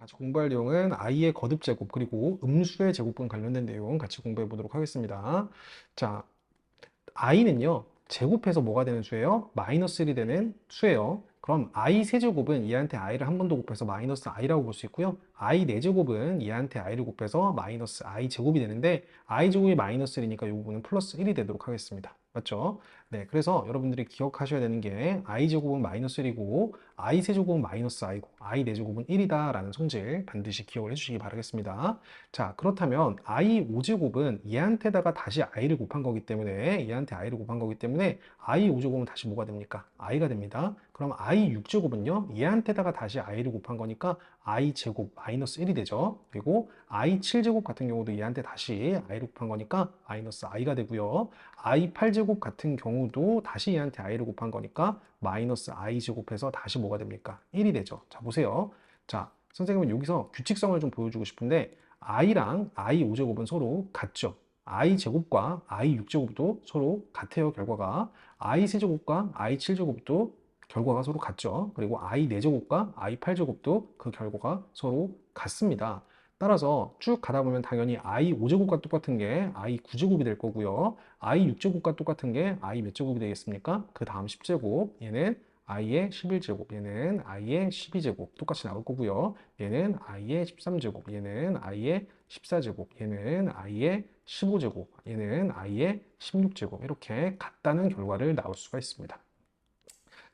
같이 공부할 내용은 i의 거듭 제곱 그리고 음수의 제곱분 관련된 내용 같이 공부해 보도록 하겠습니다. 자, i는요, 제곱해서 뭐가 되는 수예요? 마이너스 1이 되는 수예요. 그럼 i 세제곱은 얘한테 i를 한 번 더 곱해서 마이너스 i라고 볼 수 있고요. i 4제곱은 얘한테 i를 곱해서 마이너스 i 제곱이 되는데 i 제곱이 마이너스 1이니까 이 부분은 플러스 1이 되도록 하겠습니다. 맞죠? 네, 그래서 여러분들이 기억하셔야 되는 게 i 제곱은 마이너스 1이고 i 세제곱은 마이너스 i고 i 4제곱은 1이다 라는 성질 반드시 기억을 해주시기 바라겠습니다. 자, 그렇다면 i 5제곱은 얘한테다가 다시 i를 곱한 거기 때문에 얘한테 i를 곱한 거기 때문에 i 5제곱은 다시 뭐가 됩니까? i가 됩니다. 그럼 i 6제곱은요, 얘한테다가 다시 i를 곱한 거니까 i 제곱 마이너스 1이 되죠. 그리고 i 7제곱 같은 경우도 얘한테 다시 i를 곱한 거니까 마이너스 i가 되고요. i 8제곱 같은 경우도 다시 얘한테 i를 곱한 거니까 마이너스 i 제곱해서 다시 뭐가 됩니까? 1이 되죠. 자, 보세요. 자, 선생님은 여기서 규칙성을 좀 보여주고 싶은데 i랑 i 5제곱은 서로 같죠. i 제곱과 i 6제곱도 서로 같아요, 결과가. i 세제곱과 i 7제곱도 결과가 서로 같죠. 그리고 i 4제곱과 i 8제곱도 그 결과가 서로 같습니다. 따라서 쭉 가다 보면 당연히 i 5제곱과 똑같은 게 i 9제곱이 될 거고요. i 6제곱과 똑같은 게 i 몇 제곱이 되겠습니까? 그 다음 10제곱, 얘는 i의 11제곱, 얘는 i의 12제곱 똑같이 나올 거고요. 얘는 i의 13제곱, 얘는 i의 14제곱, 얘는 i의 15제곱, 얘는 i의 16제곱 이렇게 같다는 결과를 나올 수가 있습니다.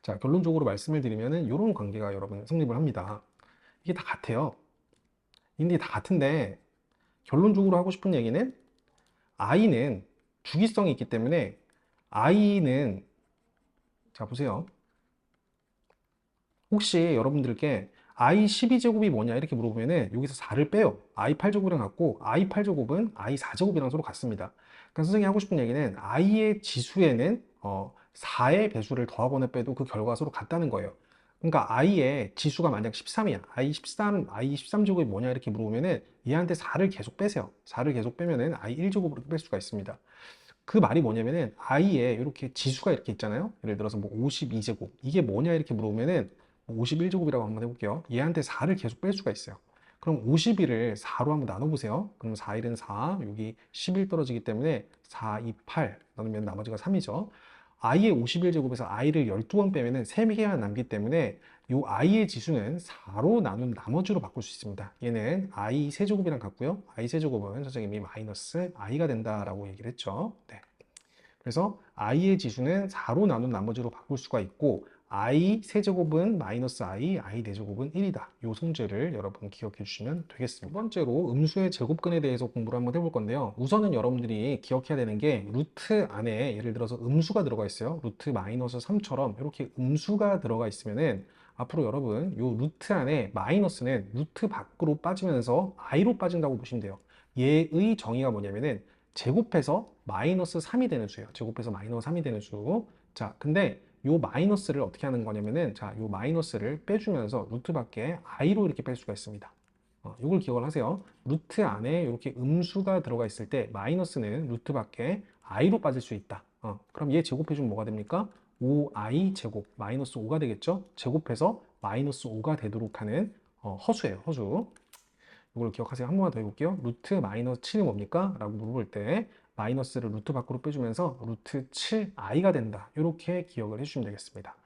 자, 결론적으로 말씀을 드리면은 이런 관계가 여러분 성립을 합니다. 이게 다 같아요. 근데 다 같은데 결론적으로 하고 싶은 얘기는 i는 주기성이 있기 때문에 i는 자 보세요. 혹시 여러분들께 i 12제곱이 뭐냐 이렇게 물어보면은 여기서 4를 빼요. i 8제곱이랑 같고 i 8제곱은 i 4제곱이랑 서로 같습니다. 그러니까 선생님이 하고 싶은 얘기는 i의 지수에는 4의 배수를 더하거나 빼도 그 결과가 서로 같다는 거예요. 그러니까 i의 지수가 만약 13이야. i 13제곱이 뭐냐 이렇게 물어보면은 얘한테 4를 계속 빼세요. 4를 계속 빼면은 i 1제곱으로 뺄 수가 있습니다. 그 말이 뭐냐면은 i에 이렇게 지수가 이렇게 있잖아요. 예를 들어서 뭐 52제곱 이게 뭐냐 이렇게 물어보면은 51제곱이라고 한번 해볼게요. 얘한테 4를 계속 뺄 수가 있어요. 그럼 51을 4로 한번 나눠보세요. 그럼 4, 1은 4, 여기 11 떨어지기 때문에 4, 2, 8 나누면 나머지가 3이죠. i의 51제곱에서 i를 12번 빼면은 3개가 남기 때문에 이 i의 지수는 4로 나눈 나머지로 바꿀 수 있습니다. 얘는 i 세제곱이랑 같고요. i 세제곱은 선생님이 마이너스 i가 된다라고 얘기를 했죠. 네. 그래서 i의 지수는 4로 나눈 나머지로 바꿀 수가 있고 i 세제곱은 마이너스 i 4제곱은 1이다. 이 성질을 여러분 기억해 주시면 되겠습니다. 두 번째로 음수의 제곱근에 대해서 공부를 한번 해볼 건데요. 우선은 여러분들이 기억해야 되는 게 루트 안에 예를 들어서 음수가 들어가 있어요. 루트 마이너스 3처럼 이렇게 음수가 들어가 있으면은 앞으로 여러분 이 루트 안에 마이너스는 루트 밖으로 빠지면서 i로 빠진다고 보시면 돼요. 얘의 정의가 뭐냐면은 제곱해서 마이너스 3이 되는 수예요. 제곱해서 마이너스 3이 되는 수. 자, 근데 요 마이너스를 어떻게 하는 거냐면은 자, 요 마이너스를 빼주면서 루트 밖에 i로 이렇게 뺄 수가 있습니다. 이걸 기억을 하세요. 루트 안에 이렇게 음수가 들어가 있을 때 마이너스는 루트 밖에 i로 빠질 수 있다. 그럼 얘 제곱해주면 뭐가 됩니까? 5i 제곱 마이너스 5가 되겠죠? 제곱해서 마이너스 5가 되도록 하는 허수예요. 허수. 이걸 기억하세요. 한 번만 더 해볼게요. 루트 마이너스 7이 뭡니까? 라고 물어볼 때 마이너스를 루트 밖으로 빼주면서 루트 7i가 된다. 이렇게 기억을 해주시면 되겠습니다.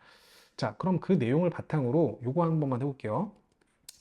자, 그럼 그 내용을 바탕으로 요거 한 번만 해볼게요.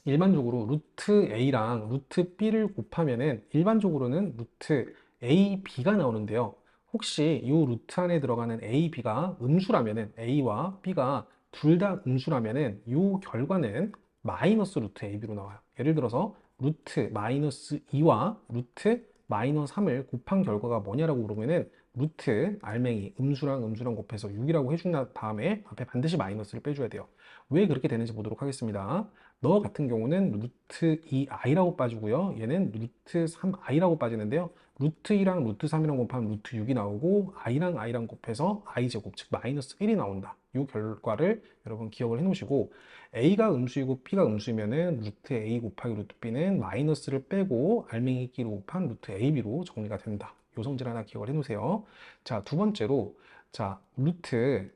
일반적으로 루트 a랑 루트 b를 곱하면은 일반적으로는 루트 a, b가 나오는데요. 혹시 이 루트 안에 들어가는 a, b가 음수라면은 a와 b가 둘 다 음수라면은 이 결과는 마이너스 루트 a, b로 나와요. 예를 들어서 루트 마이너스 2와 루트 마이너스 3을 곱한 결과가 뭐냐라고 물으면은 루트 알맹이 음수랑 음수랑 곱해서 6이라고 해준 다음에 앞에 반드시 마이너스를 빼줘야 돼요. 왜 그렇게 되는지 보도록 하겠습니다. 너 같은 경우는 루트 2i라고 빠지고요. 얘는 루트 3i라고 빠지는데요. 루트 2랑 루트 3이랑 곱하면 루트 6이 나오고 i랑 곱해서 i제곱, 즉 마이너스 1이 나온다. 이 결과를 여러분 기억을 해 놓으시고 a가 음수이고 b가 음수이면은 루트 a 곱하기 루트 b는 마이너스를 빼고 알맹이끼리 곱한 루트 ab로 정리가 된다. 요 성질 하나 기억을 해 놓으세요. 자, 두 번째로 자, 루트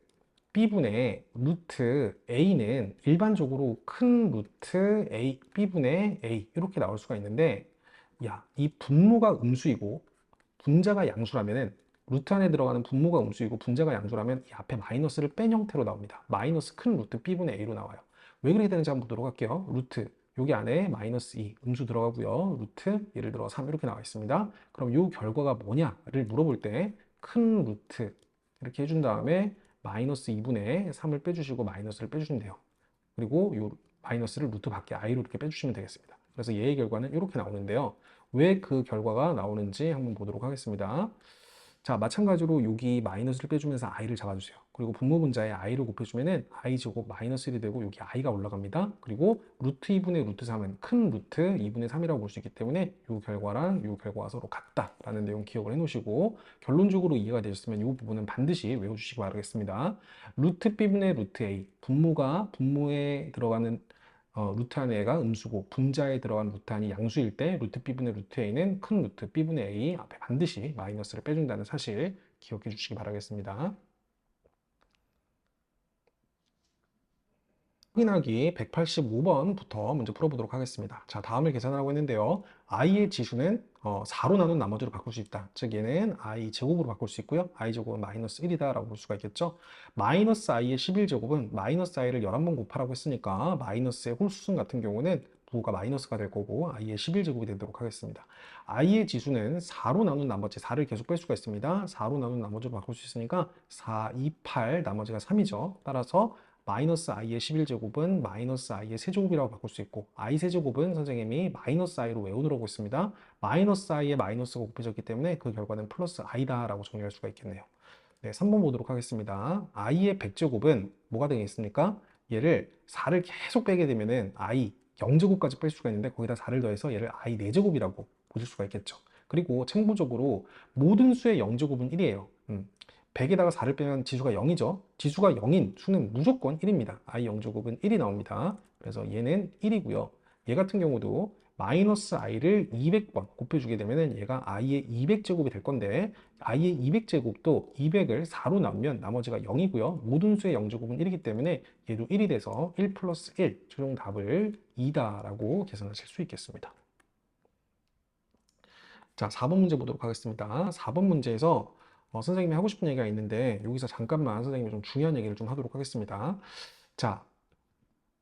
b분의 루트 a는 일반적으로 큰 루트 a, b분의 a 이렇게 나올 수가 있는데, 야, 이 분모가 음수이고 분자가 양수라면은 루트 안에 들어가는 분모가 음수이고 분자가 양수라면 이 앞에 마이너스를 뺀 형태로 나옵니다. 마이너스 큰 루트 b분의 a로 나와요. 왜 그렇게 되는지 한번 보도록 할게요. 루트 여기 안에 마이너스 2 음수 들어가고요. 루트 예를 들어 3 이렇게 나와 있습니다. 그럼 이 결과가 뭐냐를 물어볼 때 큰 루트 이렇게 해준 다음에 마이너스 2분의 3을 빼주시고 마이너스를 빼주시면 돼요. 그리고 이 마이너스를 루트 밖에 i로 이렇게 빼주시면 되겠습니다. 그래서 얘의 결과는 이렇게 나오는데요. 왜 그 결과가 나오는지 한번 보도록 하겠습니다. 자, 마찬가지로 여기 마이너스를 빼주면서 i를 잡아주세요. 그리고 분모 분자에 i를 곱해주면은 i 제곱 마이너스 1이 되고 여기 i가 올라갑니다. 그리고 루트 2분의 루트 3은 큰 루트 2분의 3이라고 볼 수 있기 때문에 이 결과랑 이 결과가 서로 같다라는 내용 기억을 해놓으시고 결론적으로 이해가 되셨으면 이 부분은 반드시 외워주시기 바라겠습니다. 루트 b분의 루트 a 분모가 분모에 들어가는 루트 안에가 음수고 분자에 들어간 루트 안이 양수일 때 루트 b분의 루트 a는 큰 루트 b분의 a 앞에 반드시 마이너스를 빼준다는 사실 기억해 주시기 바라겠습니다. 확인하기 185번부터 문제 풀어보도록 하겠습니다. 자, 다음을 계산하라고 했는데요. i의 지수는 4로 나눈 나머지로 바꿀 수 있다. 즉 얘는 i 제곱으로 바꿀 수 있고요. i 제곱은 마이너스 1이다 라고 볼 수가 있겠죠. 마이너스 i의 11제곱은 마이너스 i를 11번 곱하라고 했으니까 마이너스의 홀수순 같은 경우는 부호가 마이너스가 될 거고 i의 11제곱이 되도록 하겠습니다. i의 지수는 4로 나눈 나머지 4를 계속 뺄 수가 있습니다. 4로 나눈 나머지로 바꿀 수 있으니까 4, 2, 8 나머지가 3이죠. 따라서 마이너스 i의 11제곱은 마이너스 i의 세제곱이라고 바꿀 수 있고 i 세제곱은 선생님이 마이너스 i로 외우느라고 했습니다. 마이너스 i에 마이너스가 곱해졌기 때문에 그 결과는 플러스 i다 라고 정리할 수가 있겠네요. 네, 3번 보도록 하겠습니다. i의 100제곱은 뭐가 되겠습니까? 얘를 4를 계속 빼게 되면은 i 0제곱까지 뺄 수가 있는데 거기다 4를 더해서 얘를 i 4제곱이라고 보실 수가 있겠죠. 그리고 참고적으로 모든 수의 0제곱은 1이에요. 100에다가 4를 빼면 지수가 0이죠. 지수가 0인 수는 무조건 1입니다. i 0제곱은 1이 나옵니다. 그래서 얘는 1이고요. 얘 같은 경우도 마이너스 i를 200번 곱해주게 되면 얘가 i의 200제곱이 될 건데 i의 200제곱도 200을 4로 나누면 나머지가 0이고요. 모든 수의 0제곱은 1이기 때문에 얘도 1이 돼서 1 플러스 1 최종 답을 2다 라고 계산하실 수 있겠습니다. 자, 4번 문제 보도록 하겠습니다. 4번 문제에서 선생님이 하고 싶은 얘기가 있는데 여기서 잠깐만 선생님이 좀 중요한 얘기를 좀 하도록 하겠습니다. 자,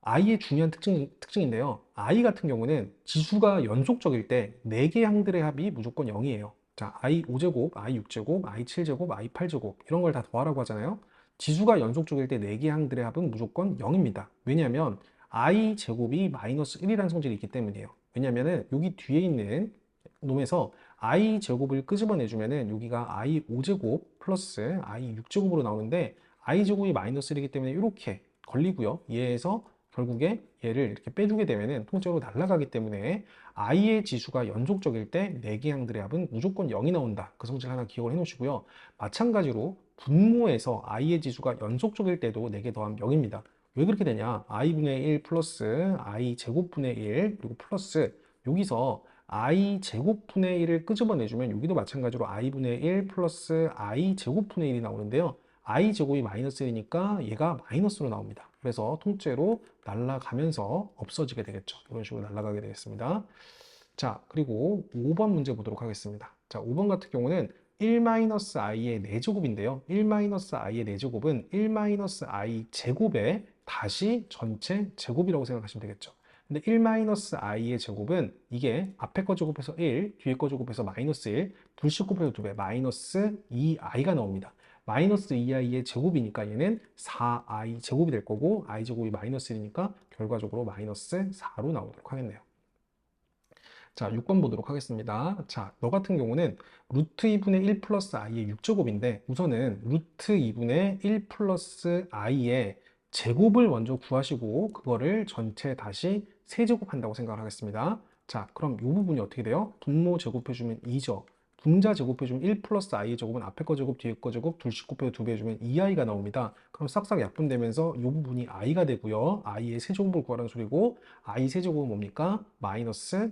i의 중요한 특징인데요. i 같은 경우는 지수가 연속적일 때 4개의 항들의 합이 무조건 0이에요. 자, i 5제곱, i 6제곱, i 7제곱, i 8제곱 이런 걸 다 더하라고 하잖아요. 지수가 연속적일 때 4개의 항들의 합은 무조건 0입니다. 왜냐하면 i 제곱이 마이너스 1이라는 성질이 있기 때문이에요. 왜냐하면 여기 뒤에 있는 놈에서 i 제곱을 끄집어내주면은 여기가 i 5제곱 플러스 i 6제곱으로 나오는데 i 제곱이 마이너스 1이기 때문에 이렇게 걸리고요. 얘에서 결국에 얘를 이렇게 빼주게 되면은 통째로 날아가기 때문에 i의 지수가 연속적일 때 4개 항들의 합은 무조건 0이 나온다. 그 성질 하나 기억을 해 놓으시고요. 마찬가지로 분모에서 i의 지수가 연속적일 때도 4개 더하면 0입니다. 왜 그렇게 되냐? i분의 1 플러스 i 제곱분의 1 그리고 플러스 여기서 i 제곱분의 1을 끄집어내주면 여기도 마찬가지로 i분의 1 플러스 i 제곱분의 1이 나오는데요. i 제곱이 마이너스 1이니까 얘가 마이너스로 나옵니다. 그래서 통째로 날아가면서 없어지게 되겠죠. 이런 식으로 날아가게 되겠습니다. 자, 그리고 5번 문제 보도록 하겠습니다. 자, 5번 같은 경우는 1-i의 4제곱인데요. 1-i의 4제곱은 1-i 제곱에 다시 전체 제곱이라고 생각하시면 되겠죠. 근데 1-i의 제곱은 이게 앞에 거 제곱해서 1, 뒤에 거 제곱해서 마이너스 1, 불식 곱해서 2배, 마이너스 2i가 나옵니다. 마이너스 2i의 제곱이니까 얘는 4i 제곱이 될 거고 i 제곱이 마이너스 1이니까 결과적으로 마이너스 4로 나오도록 하겠네요. 자, 6번 보도록 하겠습니다. 자, 너 같은 경우는 루트 2분의 1 플러스 i의 6제곱인데 우선은 루트 2분의 1 플러스 i의 제곱을 먼저 구하시고 그거를 전체 다시 세제곱한다고 생각을 하겠습니다. 자, 그럼 이 부분이 어떻게 돼요? 분모 제곱해주면 2죠. 분자 제곱해주면 1 플러스 i의 제곱은 앞에 거 제곱, 뒤에 거 제곱, 둘씩 곱해서 2배 해주면 2i가 나옵니다. 그럼 싹싹 약분되면서 이 부분이 i가 되고요. i의 세제곱을 구하라는 소리고 i 세제곱은 뭡니까? 마이너스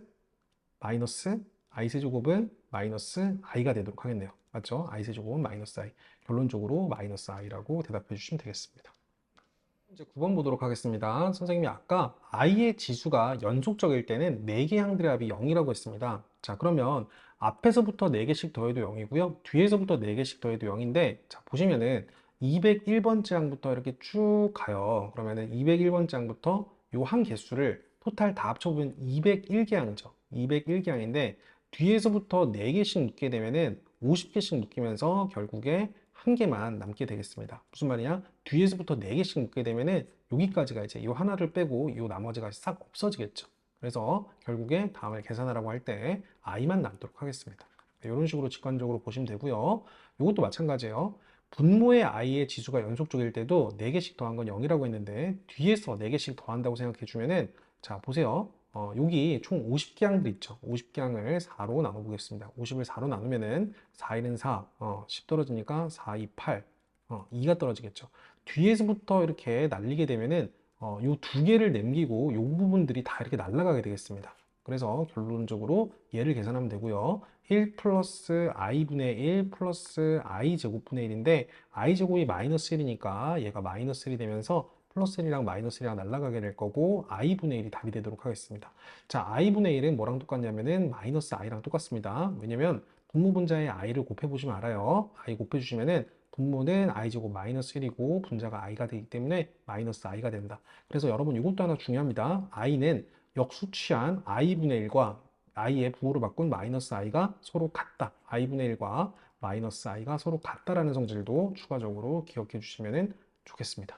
i세제곱은 마이너스 i가 되도록 하겠네요. 맞죠? i세제곱은 마이너스 i. 결론적으로 마이너스 i라고 대답해 주시면 되겠습니다. 이제 9번 보도록 하겠습니다. 선생님이 아까 i의 지수가 연속적일 때는 4개 항들의 합이 0이라고 했습니다. 자, 그러면 앞에서부터 4개씩 더해도 0이고요. 뒤에서부터 4개씩 더해도 0인데, 자, 보시면은 201번째 항부터 이렇게 쭉 가요. 그러면은 201번째 항부터 요 한 개수를 토탈 다 합쳐보면 201개 항이죠. 201개 항인데, 뒤에서부터 4개씩 묶게 되면은 50개씩 묶이면서 결국에 한 개만 남게 되겠습니다. 무슨 말이냐? 뒤에서부터 4개씩 묶게 되면은 여기까지가 이제 이 하나를 빼고 이 나머지가 싹 없어지겠죠. 그래서 결국에 다음을 계산하라고 할 때 i만 남도록 하겠습니다. 이런 식으로 직관적으로 보시면 되고요. 이것도 마찬가지예요. 분모의 i의 지수가 연속적일 때도 4개씩 더한 건 0이라고 했는데 뒤에서 4개씩 더한다고 생각해 주면은 자 보세요. 여기 총 50개 항들 있죠. 50개 항을 4로 나눠 보겠습니다. 50을 4로 나누면은 4, 1은 4, 10 떨어지니까 4, 2, 8, 2가 떨어지겠죠. 뒤에서부터 이렇게 날리게 되면은 요 두 개를 남기고 요 부분들이 다 이렇게 날아가게 되겠습니다. 그래서 결론적으로 얘를 계산하면 되고요. 1 플러스 i분의 1 플러스 i 제곱분의 1인데 i 제곱이 마이너스 1이니까 얘가 마이너스 1이 되면서 플러스 1이랑 마이너스 1이랑 날아가게 될 거고 i분의 1이 답이 되도록 하겠습니다. 자, i분의 1은 뭐랑 똑같냐면은 마이너스 i랑 똑같습니다. 왜냐면 분모분자의 i를 곱해보시면 알아요. i 곱해주시면은 분모는 i제곱 마이너스 1이고 분자가 i가 되기 때문에 마이너스 i가 된다. 그래서 여러분 이것도 하나 중요합니다. i는 역수취한 i분의 1과 i의 부호로 바꾼 마이너스 i가 서로 같다. i분의 1과 마이너스 i가 서로 같다라는 성질도 추가적으로 기억해 주시면 좋겠습니다.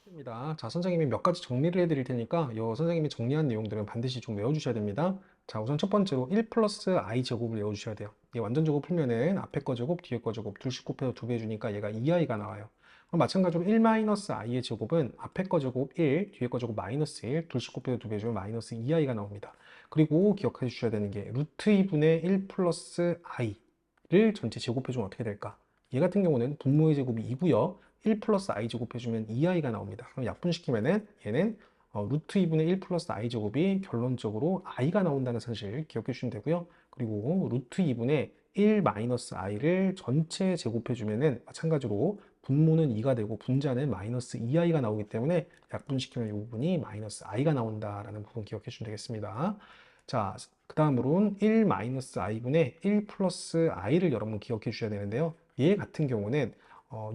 입니다. 자, 선생님이 몇 가지 정리를 해드릴 테니까 선생님이 정리한 내용들은 반드시 좀 외워주셔야 됩니다. 자, 우선 첫 번째로 1 플러스 i 제곱을 외워주셔야 돼요. 이 완전 제곱 풀면은 앞에 거 제곱, 뒤에 거 제곱 둘씩 곱해서 2배 해주니까 얘가 2i가 나와요. 그럼 마찬가지로 1 마이너스 i의 제곱은 앞에 거 제곱 1, 뒤에 거 제곱 마이너스 1, 둘씩 곱해서 2배 해주면 마이너스 2i가 나옵니다. 그리고 기억해 주셔야 되는 게 루트 2분의 1 플러스 i를 전체 제곱해주면 어떻게 될까? 얘 같은 경우는 분모의 제곱이 2고요. 1 플러스 i 제곱해주면 2i가 나옵니다. 그럼 약분시키면은 얘는 루트 2분의 1 플러스 i 제곱이 결론적으로 i가 나온다는 사실 기억해 주시면 되고요. 그리고 루트 2분의 1 마이너스 i를 전체 제곱해주면은 마찬가지로 분모는 2가 되고 분자는 마이너스 2i가 나오기 때문에 약분시키면 이 부분이 마이너스 i가 나온다라는 부분 기억해 주시면 되겠습니다. 자, 그 다음으로는 1 마이너스 i분의 1 플러스 i를 여러분 기억해 주셔야 되는데요. 얘 같은 경우는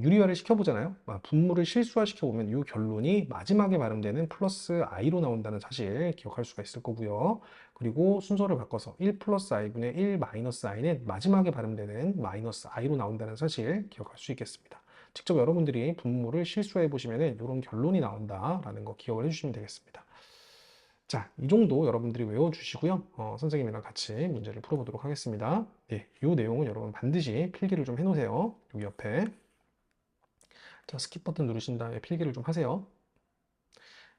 유리화를 시켜보잖아요. 분모를 실수화 시켜보면 이 결론이 마지막에 발음되는 플러스 i로 나온다는 사실 기억할 수가 있을 거고요. 그리고 순서를 바꿔서 1 플러스 i분의 1 마이너스 i는 마지막에 발음되는 마이너스 i로 나온다는 사실 기억할 수 있겠습니다. 직접 여러분들이 분모를 실수해 보시면 이런 결론이 나온다라는 거 기억을 해주시면 되겠습니다. 자, 이 정도 여러분들이 외워주시고요. 선생님이랑 같이 문제를 풀어보도록 하겠습니다. 예, 이 내용은 여러분 반드시 필기를 좀 해놓으세요. 여기 옆에. 자, 스킵 버튼 누르신 다음에 필기를 좀 하세요.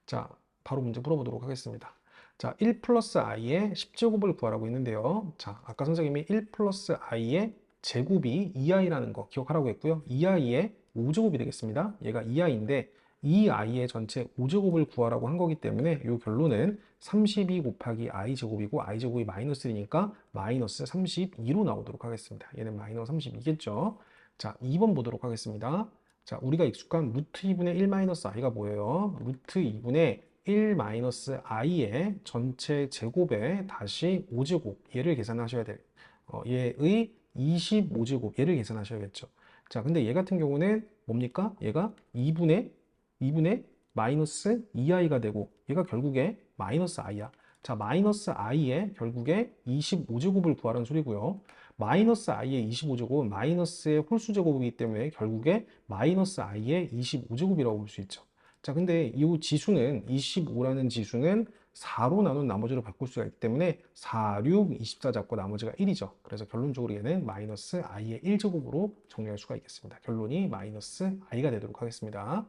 자, 바로 문제 풀어보도록 하겠습니다. 자, 1 플러스 i의 10제곱을 구하라고 했는데요. 자, 아까 선생님이 1 플러스 i의 제곱이 2i라는 거 기억하라고 했고요. 2i의 5제곱이 되겠습니다. 얘가 2i인데 2i의 전체 5제곱을 구하라고 한 거기 때문에 이 결론은 32 곱하기 i제곱이고 i제곱이 마이너스 1이니까 마이너스 32로 나오도록 하겠습니다. 얘는 마이너스 32겠죠. 자, 2번 보도록 하겠습니다. 자, 우리가 익숙한 루트 2분의 1 마이너스 i가 뭐예요? 루트 2분의 1 마이너스 i의 전체 제곱에 다시 5제곱 얘를 계산하셔야 될 얘의 25제곱 얘를 계산하셔야겠죠. 자, 근데 얘 같은 경우는 뭡니까? 얘가 2분의 마이너스 2i가 되고 얘가 결국에 마이너스 i야. 자, 마이너스 i의 결국에 25제곱을 구하라는 소리고요. 마이너스 i의 25제곱은 마이너스의 홀수제곱이기 때문에 결국에 마이너스 i의 25제곱이라고 볼 수 있죠. 자, 근데 이 지수는 25라는 지수는 4로 나눈 나머지로 바꿀 수가 있기 때문에 4, 6, 24 잡고 나머지가 1이죠. 그래서 결론적으로 얘는 마이너스 i의 1제곱으로 정리할 수가 있겠습니다. 결론이 마이너스 i가 되도록 하겠습니다.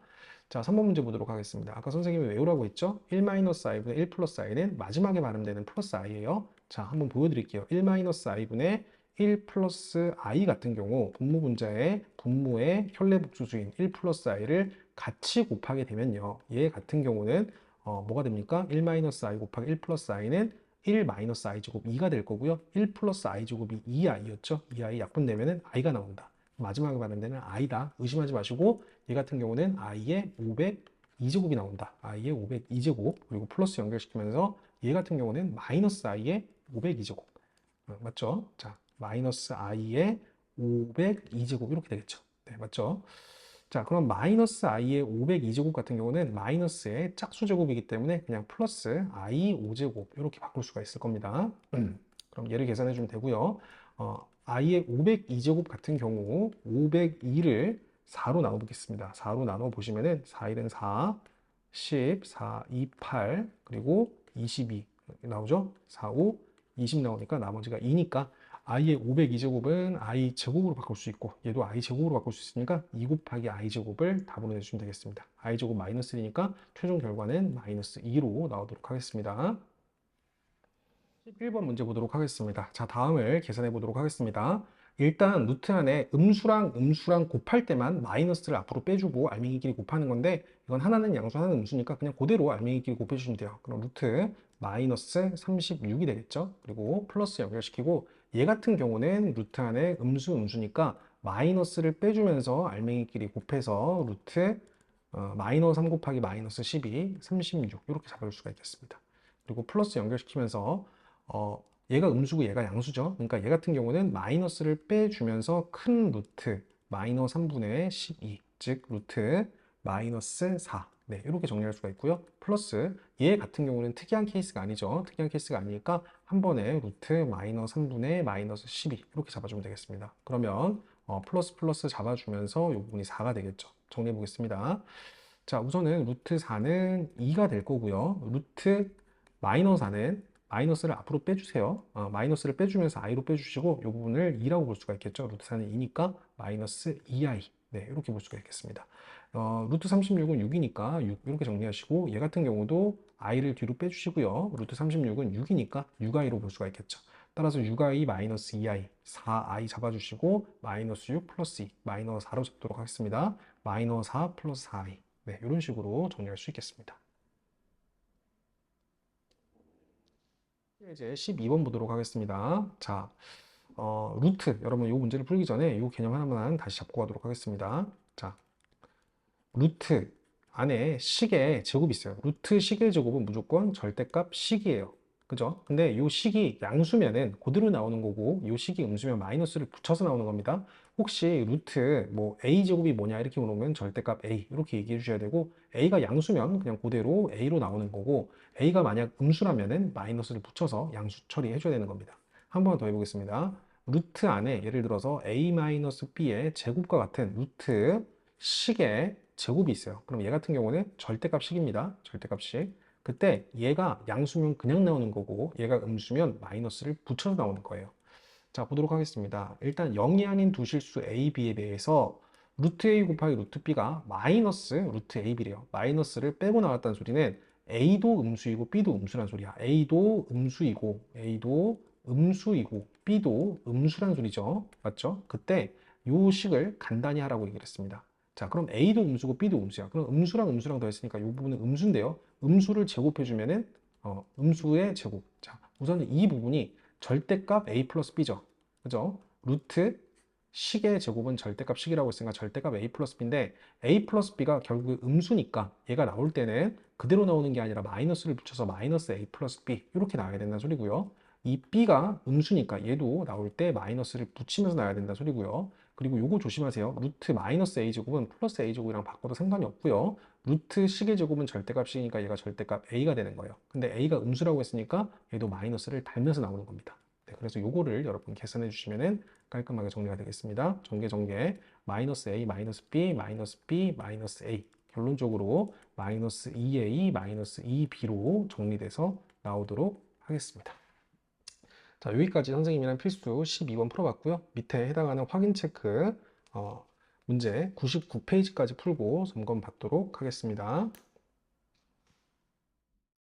자, 3번 문제 보도록 하겠습니다. 아까 선생님이 외우라고 했죠? 1 마이너스 i분의 1 플러스 i는 마지막에 발음되는 플러스 i예요. 자, 한번 보여드릴게요. 1 마이너스 i분의 1 플러스 i 같은 경우 분모분자의 분모의 현례복수수인 1 플러스 i를 같이 곱하게 되면요. 얘 같은 경우는 뭐가 됩니까? 1 마이너스 i 곱하기 1 플러스 i는 1 마이너스 i제곱 2가 될 거고요. 1 플러스 i제곱이 2i였죠. 2i 약분되면은 i가 나온다. 마지막에 받은 데는 i다. 의심하지 마시고 얘 같은 경우는 i의 502제곱이 나온다. i의 502제곱 그리고 플러스 연결시키면서 얘 같은 경우는 마이너스 i의 502제곱 맞죠? 자, 마이너스 i의 502제곱 이렇게 되겠죠. 네, 맞죠? 자, 그럼 마이너스 i의 502제곱 같은 경우는 마이너스의 짝수 제곱이기 때문에 그냥 플러스 i 5제곱 이렇게 바꿀 수가 있을 겁니다. 그럼 얘를 계산해 주면 되고요. i의 502제곱 같은 경우 502를 4로 나눠 보겠습니다. 4로 나눠 보시면은 4, 1은 4, 10, 4, 2, 8, 그리고 22 나오죠? 4, 5, 20 나오니까 나머지가 2니까 i의 502제곱은 i 제곱으로 바꿀 수 있고 얘도 i 제곱으로 바꿀 수 있으니까 2 곱하기 i 제곱을 답으로 내주시면 되겠습니다. i 제곱 마이너스 1이니까 최종 결과는 마이너스 2로 나오도록 하겠습니다. 11번 문제 보도록 하겠습니다. 자, 다음을 계산해 보도록 하겠습니다. 일단 루트 안에 음수랑 곱할 때만 마이너스를 앞으로 빼주고 알맹이끼리 곱하는 건데 이건 하나는 양수 하나는 음수니까 그냥 그대로 알맹이끼리 곱해주시면 돼요. 그럼 루트 마이너스 36이 되겠죠. 그리고 플러스 연결시키고 얘 같은 경우는 루트 안에 음수니까 마이너스를 빼주면서 알맹이끼리 곱해서 루트 마이너스 3 곱하기 마이너스 12, 36 이렇게 잡아줄 수가 있겠습니다. 그리고 플러스 연결시키면서 얘가 음수고 얘가 양수죠. 그러니까 얘 같은 경우는 마이너스를 빼주면서 큰 루트 마이너스 3분의 12, 즉 루트 마이너스 4. 네, 이렇게 정리할 수가 있고요. 플러스 얘 같은 경우는 특이한 케이스가 아니죠. 특이한 케이스가 아니니까 한 번에 루트 마이너스 3분의 마이너스 12 이렇게 잡아주면 되겠습니다. 그러면 플러스 플러스 잡아주면서 이 부분이 4가 되겠죠. 정리해 보겠습니다. 자, 우선은 루트 4는 2가 될 거고요. 루트 마이너스 4는 마이너스를 앞으로 빼주세요. 마이너스를 빼주면서 i로 빼주시고 이 부분을 2라고 볼 수가 있겠죠. 루트 4는 2니까 마이너스 2i. 네, 이렇게 볼 수가 있겠습니다. 루트 36은 6이니까 6 이렇게 정리하시고 얘 같은 경우도 i를 뒤로 빼주시고요. 루트 36은 6이니까 6i로 볼 수가 있겠죠. 따라서 6i 마이너스 2i, 4i 잡아주시고 마이너스 6 플러스 2, 마이너스 4로 잡도록 하겠습니다. 마이너스 4 플러스 4i. 네, 이런 식으로 정리할 수 있겠습니다. 이제 12번 보도록 하겠습니다. 자, 루트. 여러분, 이 문제를 풀기 전에 이 개념 하나만 다시 잡고 가도록 하겠습니다. 자, 루트 안에 식의 제곱이 있어요. 루트 식의 제곱은 무조건 절대값 식이에요. 그죠? 근데 이 식이 양수면은 그대로 나오는 거고 이 식이 음수면 마이너스를 붙여서 나오는 겁니다. 혹시 루트 뭐 a 제곱이 뭐냐 이렇게 물어보면 절대값 a 이렇게 얘기해 주셔야 되고 a가 양수면 그냥 그대로 a로 나오는 거고 a가 만약 음수라면은 마이너스를 붙여서 양수 처리해 줘야 되는 겁니다. 한 번 더 해보겠습니다. 루트 안에 예를 들어서 a-b의 제곱과 같은 루트 식의 제곱이 있어요. 그럼 얘 같은 경우는 절대값식입니다. 절대값식. 그때 얘가 양수면 그냥 나오는 거고 얘가 음수면 마이너스를 붙여서 나오는 거예요. 자, 보도록 하겠습니다. 일단 0이 아닌 두 실수 a, b에 대해서 루트 a 곱하기 루트 b가 마이너스 루트 a, b래요. 마이너스를 빼고 나왔다는 소리는 a도 음수이고 b도 음수란 소리야. a도 음수이고 b도 음수란 소리죠. 맞죠? 그때 요 식을 간단히 하라고 얘기를 했습니다. 자, 그럼 a도 음수고 b도 음수야. 그럼 음수랑 더했으니까 이 부분은 음수인데요. 음수를 제곱해주면은 음수의 제곱. 자, 우선은 이 부분이 절대값 a 플러스 b죠. 그죠? 루트 식의 제곱은 절대값 식이라고 했으니까 절대값 a 플러스 b인데 a 플러스 b가 결국 음수니까 얘가 나올 때는 그대로 나오는 게 아니라 마이너스를 붙여서 마이너스 a 플러스 b 이렇게 나와야 된다는 소리고요. 이 b가 음수니까 얘도 나올 때 마이너스를 붙이면서 나와야 된다는 소리고요. 그리고 요거 조심하세요. 루트 마이너스 a 제곱은 플러스 a 제곱이랑 바꿔도 상관이 없고요. 루트 식의 제곱은 절대값식이니까 얘가 절대값 a가 되는 거예요. 근데 a가 음수라고 했으니까 얘도 마이너스를 달면서 나오는 겁니다. 네, 그래서 요거를 여러분 계산해 주시면은 깔끔하게 정리가 되겠습니다. 전개 마이너스 a 마이너스 b 마이너스 b 마이너스 a 결론적으로 마이너스 2a 마이너스 2b로 정리돼서 나오도록 하겠습니다. 자, 여기까지 선생님이랑 필수 12번 풀어봤고요. 밑에 해당하는 확인 체크 문제 99페이지까지 풀고 점검 받도록 하겠습니다.